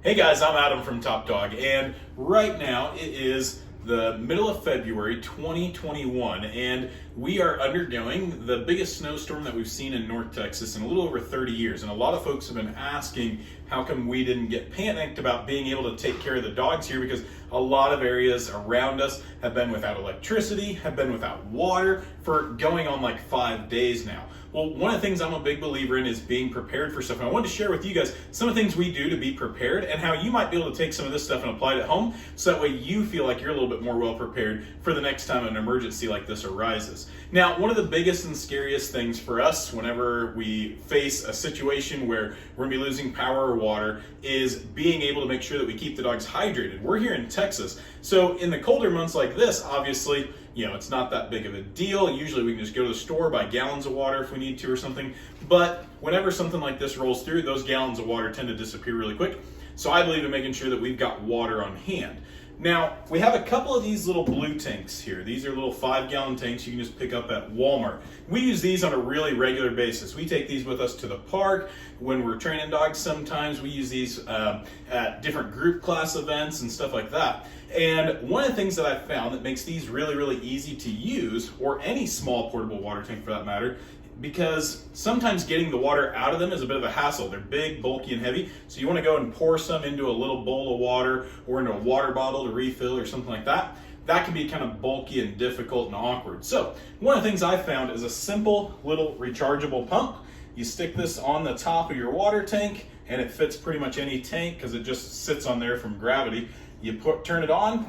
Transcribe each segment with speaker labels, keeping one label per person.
Speaker 1: Hey guys, I'm Adam from Top Dog, and right now it is the middle of February 2021, and we are undergoing the biggest snowstorm that we've seen in North Texas in a little over 30 years. And a lot of folks have been asking how come we didn't get panicked about being able to take care of the dogs here, because a lot of areas around us have been without electricity, have been without water for going on like 5 days now. Well, one of the things I'm a big believer in is being prepared for stuff. And I wanted to share with you guys some of the things we do to be prepared and how you might be able to take some of this stuff and apply it at home, so that way you feel like you're a little bit more well prepared for the next time an emergency like this arises. Now, one of the biggest and scariest things for us whenever we face a situation where we're gonna be losing power or water is being able to make sure that we keep the dogs hydrated. We're here in Texas, so in the colder months like this, obviously, it's not that big of a deal. Usually we can just go to the store, buy gallons of water if we need to or something. But whenever something like this rolls through, those gallons of water tend to disappear really quick. So I believe in making sure that we've got water on hand. Now, we have a couple of these little blue tanks here. These are little 5-gallon tanks you can just pick up at Walmart. We use these on a really regular basis. We take these with us to the park. When we're training dogs sometimes, we use these at different group class events and stuff like that. And one of the things that I've found that makes these really, really easy to use, or any small portable water tank for that matter, because sometimes getting the water out of them is a bit of a hassle. They're big, bulky, and heavy, so you want to go and pour some into a little bowl of water or into a water bottle to refill or something like that. That can be kind of bulky and difficult and awkward. So one of the things I found is a simple little rechargeable pump. You stick this on the top of your water tank, and it fits pretty much any tank because it just sits on there from gravity. You turn it on,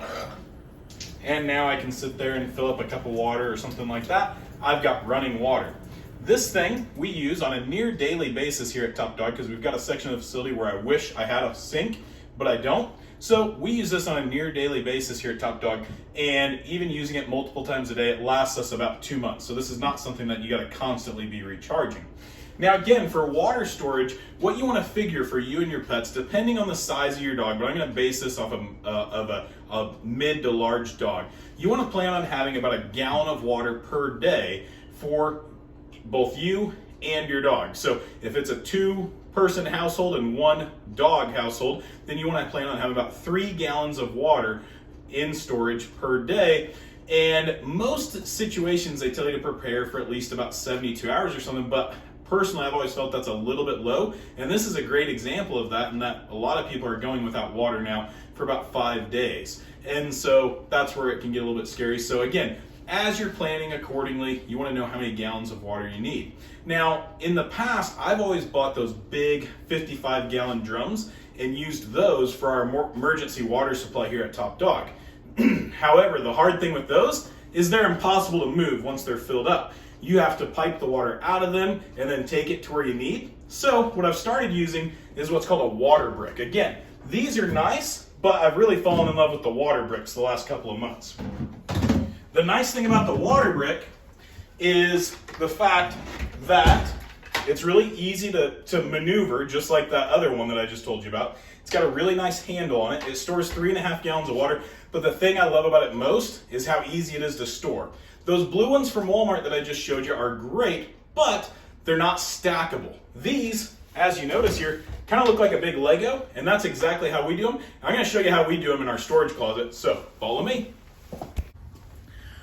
Speaker 1: and now I can sit there and fill up a cup of water or something like that. I've got running water. This thing we use on a near daily basis here at Top Dog, because we've got a section of the facility where I wish I had a sink, but I don't. So we use this on a near daily basis here at Top Dog, and even using it multiple times a day, it lasts us about 2 months. So this is not something that you got to constantly be recharging. Now again, for water storage, what you want to figure for you and your pets, depending on the size of your dog, but I'm going to base this off of a mid to large dog, you want to plan on having about a gallon of water per day for both you and your dog. So if it's a 2-person household and 1 dog household, then you want to plan on having about 3 gallons of water in storage per day. And most situations, they tell you to prepare for at least about 72 hours or something, but personally, I've always felt that's a little bit low, and this is a great example of that, in that a lot of people are going without water now for about 5 days. And so that's where it can get a little bit scary. So again, as you're planning accordingly, you want to know how many gallons of water you need. Now, in the past, I've always bought those big 55-gallon drums and used those for our emergency water supply here at Top Dog. However, the hard thing with those is they're impossible to move once they're filled up. You have to pipe the water out of them and then take it to where you need. So what I've started using is what's called a water brick. Again, these are nice, but I've really fallen in love with the water bricks the last couple of months. The nice thing about the water brick is the fact that it's really easy to maneuver, just like that other one that I just told you about. It's got a really nice handle on it. It stores 3.5 gallons of water, but the thing I love about it most is how easy it is to store. Those blue ones from Walmart that I just showed you are great, but they're not stackable. These, as you notice here, kind of look like a big Lego, and that's exactly how we do them. I'm going to show you how we do them in our storage closet, so follow me.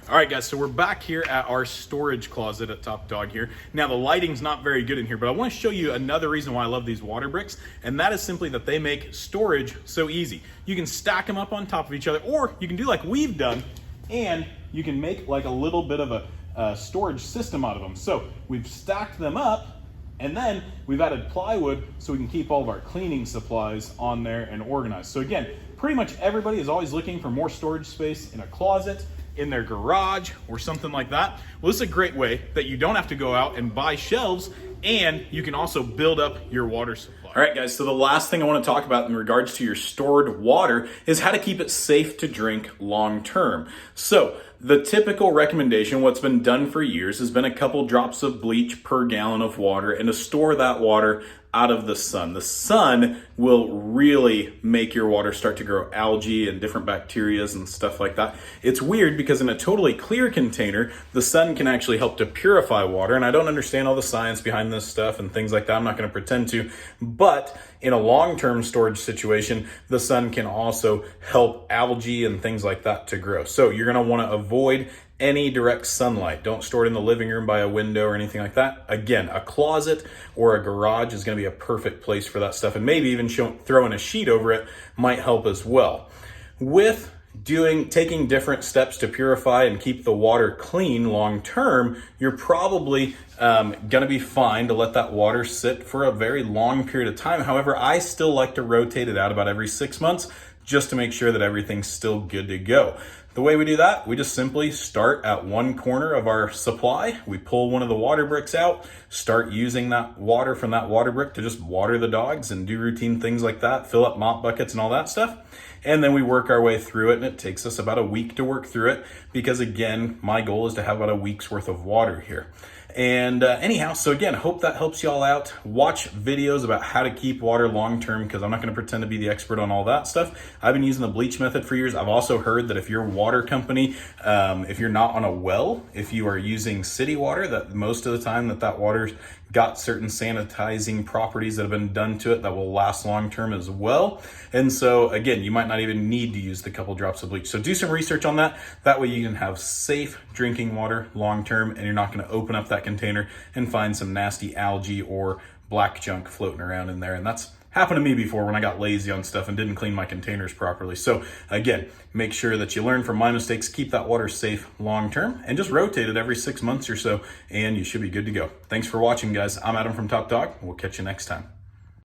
Speaker 1: All right, guys, so we're back here at our storage closet at Top Dog here. Now, the lighting's not very good in here, but I want to show you another reason why I love these water bricks, and that is simply that they make storage so easy. You can stack them up on top of each other, or you can do like we've done, and you can make like a little bit of a storage system out of them. So we've stacked them up, and then we've added plywood so we can keep all of our cleaning supplies on there and organized. So again, pretty much everybody is always looking for more storage space in a closet, in their garage, or something like that. Well, this is a great way that you don't have to go out and buy shelves, and you can also build up your water supply. All right, guys, so the last thing I want to talk about in regards to your stored water is how to keep it safe to drink long term. So the typical recommendation, what's been done for years, has been a couple drops of bleach per gallon of water, and to store that water out of the sun. The sun will really make your water start to grow algae and different bacterias and stuff like that. It's weird because in a totally clear container, the sun can actually help to purify water. And I don't understand all the science behind this stuff and things like that. I'm not going to pretend to. But in a long-term storage situation, the sun can also help algae and things like that to grow. So you're gonna wanna avoid any direct sunlight. Don't store it in the living room by a window or anything like that. Again, a closet or a garage is gonna be a perfect place for that stuff, and maybe even throwing a sheet over it might help as well. With taking different steps to purify and keep the water clean long term, you're probably gonna be fine to let that water sit for a very long period of time. However, I still like to rotate it out about every 6 months just to make sure that everything's still good to go. The way we do that, we just simply start at one corner of our supply. We pull one of the water bricks out, start using that water from that water brick to just water the dogs and do routine things like that, fill up mop buckets and all that stuff. And then we work our way through it, and it takes us about a week to work through it because, again, my goal is to have about a week's worth of water here. And anyhow, so again, hope that helps y'all out. Watch videos about how to keep water long-term, because I'm not going to pretend to be the expert on all that stuff. I've been using the bleach method for years. I've also heard that if your water company, if you're not on a well, if you are using city water, that most of the time that water's got certain sanitizing properties that have been done to it that will last long-term as well. And so again, you might not even need to use the couple drops of bleach. So do some research on that. That way you can have safe drinking water long-term, and you're not going to open up that container and find some nasty algae or black junk floating around in there. And that's happened to me before when I got lazy on stuff and didn't clean my containers properly. So again, make sure that you learn from my mistakes, keep that water safe long-term, and just rotate it every 6 months or so, and you should be good to go. Thanks for watching, guys. I'm Adam from Top Dog. We'll catch you next time.